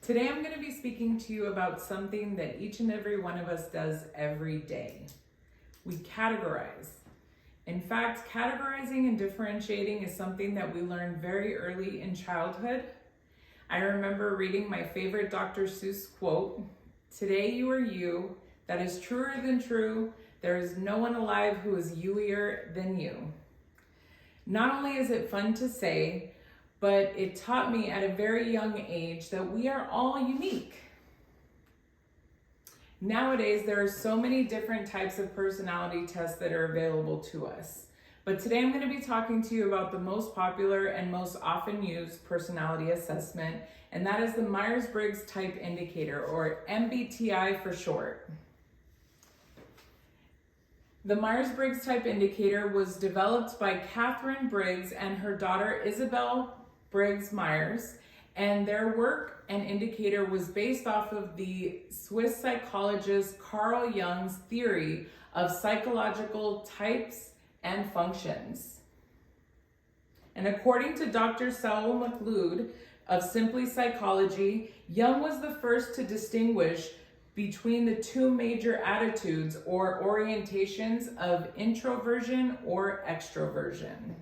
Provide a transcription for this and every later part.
Today I'm going to be speaking to you about something that each and every one of us does every day. We categorize. In fact, categorizing and differentiating is something that we learn very early in childhood. I remember reading my favorite Dr. Seuss quote, "Today you are you, that is truer than true, there is no one alive who is you-ier than you." Not only is it fun to say, but it taught me at a very young age that we are all unique. Nowadays, there are so many different types of personality tests that are available to us. But today I'm going to be talking to you about the most popular and most often used personality assessment, and that is the Meyers-Briggs Type Indicator, or MBTI for short. The Meyers-Briggs Type Indicator was developed by Catherine Briggs and her daughter Isabel Briggs Meyers, and their work and indicator was based off of the Swiss psychologist Carl Jung's theory of psychological types and functions. And according to Dr. Saul McLeod of Simply Psychology, Jung was the first to distinguish between the two major attitudes or orientations of introversion or extroversion.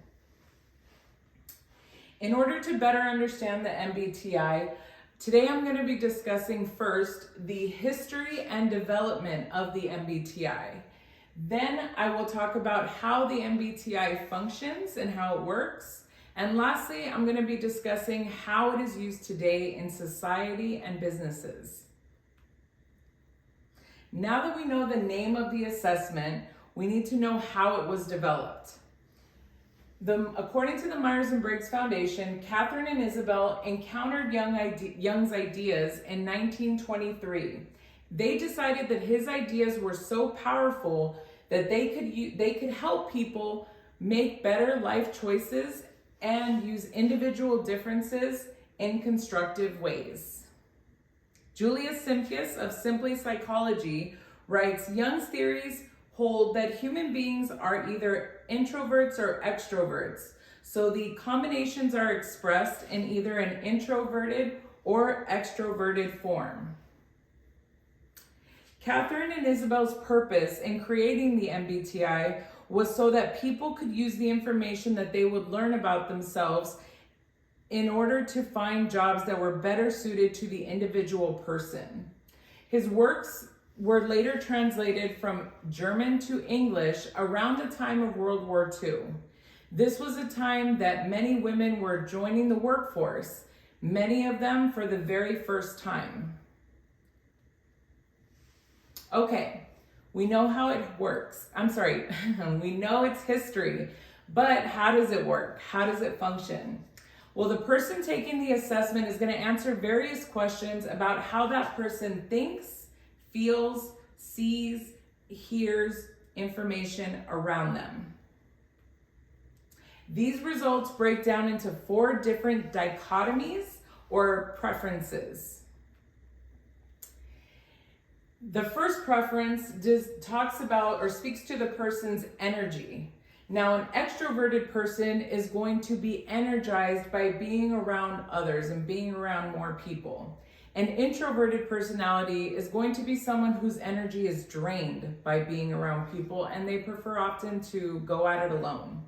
In order to better understand the MBTI, today I'm going to be discussing first the history and development of the MBTI. Then I will talk about how the MBTI functions and how it works. And lastly, I'm going to be discussing how it is used today in society and businesses. Now that we know the name of the assessment, we need to know how it was developed. According to the Myers and Briggs Foundation, Catherine and Isabel encountered Jung's ideas in 1923. They decided that his ideas were so powerful that they could help people make better life choices and use individual differences in constructive ways. Julia Simpius of Simply Psychology writes, "Jung's theories hold that human beings are either introverts or extroverts. So the combinations are expressed in either an introverted or extroverted form." Catherine and Isabel's purpose in creating the MBTI was so that people could use the information that they would learn about themselves in order to find jobs that were better suited to the individual person. His works were later translated from German to English around the time of World War II. This was a time that many women were joining the workforce, many of them for the very first time. Okay, we know how it works. We know its history, but how does it work? How does it function? Well, the person taking the assessment is going to answer various questions about how that person thinks, feels, sees, hears information around them. These results break down into 4 different dichotomies or preferences. The first preference talks about or speaks to the person's energy. Now, an extroverted person is going to be energized by being around others and being around more people. An introverted personality is going to be someone whose energy is drained by being around people, and they prefer often to go at it alone.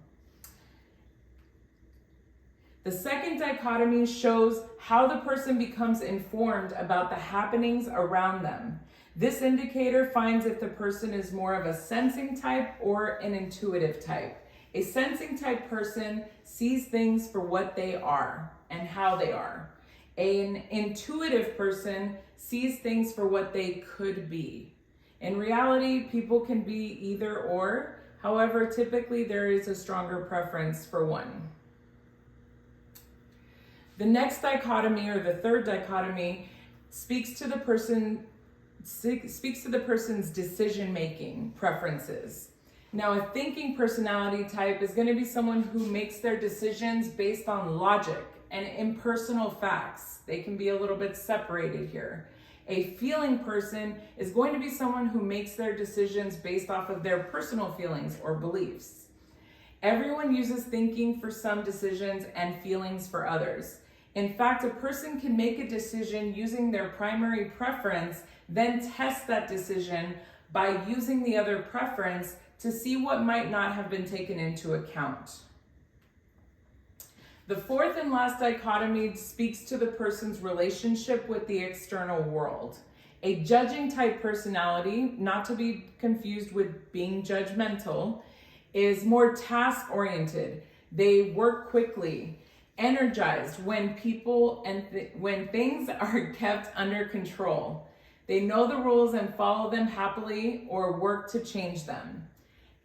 The second dichotomy shows how the person becomes informed about the happenings around them. This indicator finds if the person is more of a sensing type or an intuitive type. A sensing type person sees things for what they are and how they are. An intuitive person sees things for what they could be. In reality, people can be either or. However, typically there is a stronger preference for one. The next dichotomy, or the third dichotomy, speaks to the person's decision-making preferences. Now, a thinking personality type is going to be someone who makes their decisions based on logic and impersonal facts. They can be a little bit separated here. A feeling person is going to be someone who makes their decisions based off of their personal feelings or beliefs. Everyone uses thinking for some decisions and feelings for others. In fact, a person can make a decision using their primary preference, then test that decision by using the other preference to see what might not have been taken into account. The fourth and last dichotomy speaks to the person's relationship with the external world. A judging type personality, not to be confused with being judgmental, is more task-oriented. They work quickly, energized when people and when things are kept under control. They know the rules and follow them happily or work to change them.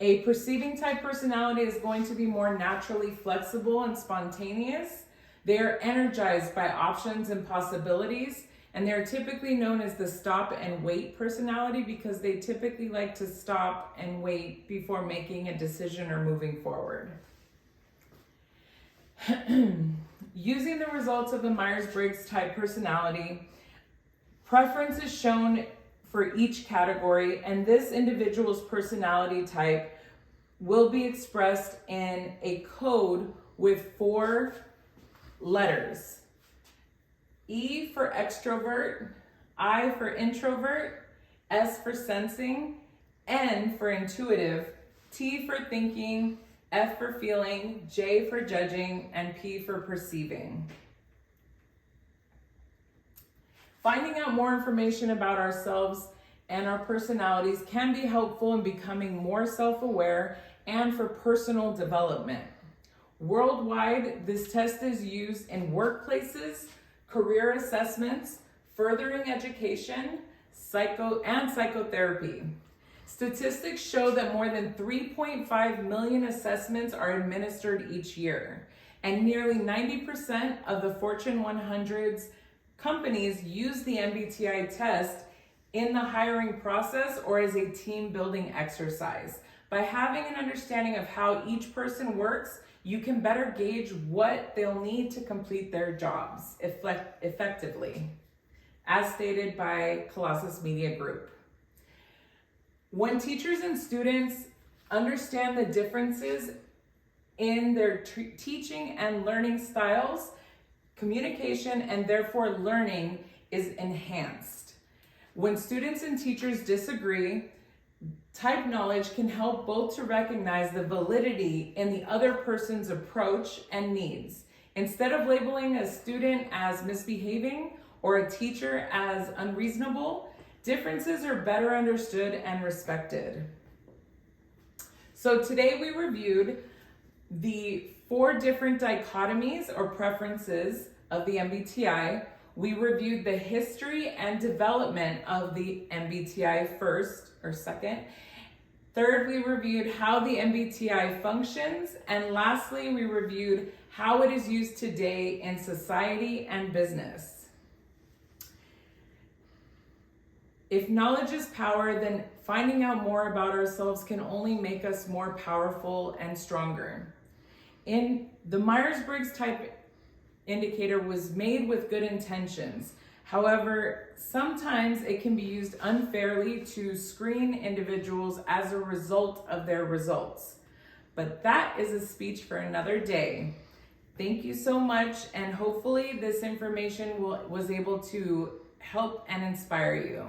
A perceiving type personality is going to be more naturally flexible and spontaneous. They are energized by options and possibilities, and they're typically known as the stop and wait personality because they typically like to stop and wait before making a decision or moving forward. Using the results of the Meyers-Briggs type personality, preference is shown for each category, and this individual's personality type will be expressed in a code with 4 letters. E for extrovert, I for introvert, S for sensing, N for intuitive, T for thinking, F for feeling, J for judging, and P for perceiving. Finding out more information about ourselves and our personalities can be helpful in becoming more self-aware and for personal development. Worldwide, this test is used in workplaces, career assessments, furthering education, psychotherapy. Statistics show that more than 3.5 million assessments are administered each year, and nearly 90% of the Fortune 100's companies use the MBTI test in the hiring process or as a team building exercise. By having an understanding of how each person works, you can better gauge what they'll need to complete their jobs effectively, as stated by Colossus Media Group. When teachers and students understand the differences in their teaching and learning styles, communication and therefore learning is enhanced. When students and teachers disagree, type knowledge can help both to recognize the validity in the other person's approach and needs. Instead of labeling a student as misbehaving or a teacher as unreasonable, differences are better understood and respected. So today we reviewed the 4 different dichotomies or preferences of the MBTI. We reviewed the history and development of the MBTI first or second. Third, we reviewed how the MBTI functions. And lastly, we reviewed how it is used today in society and business. If knowledge is power, then finding out more about ourselves can only make us more powerful and stronger. In the Myers-Briggs type indicator was made with good intentions. However, sometimes it can be used unfairly to screen individuals as a result of their results. But that is a speech for another day. Thank you so much, and hopefully this information was able to help and inspire you.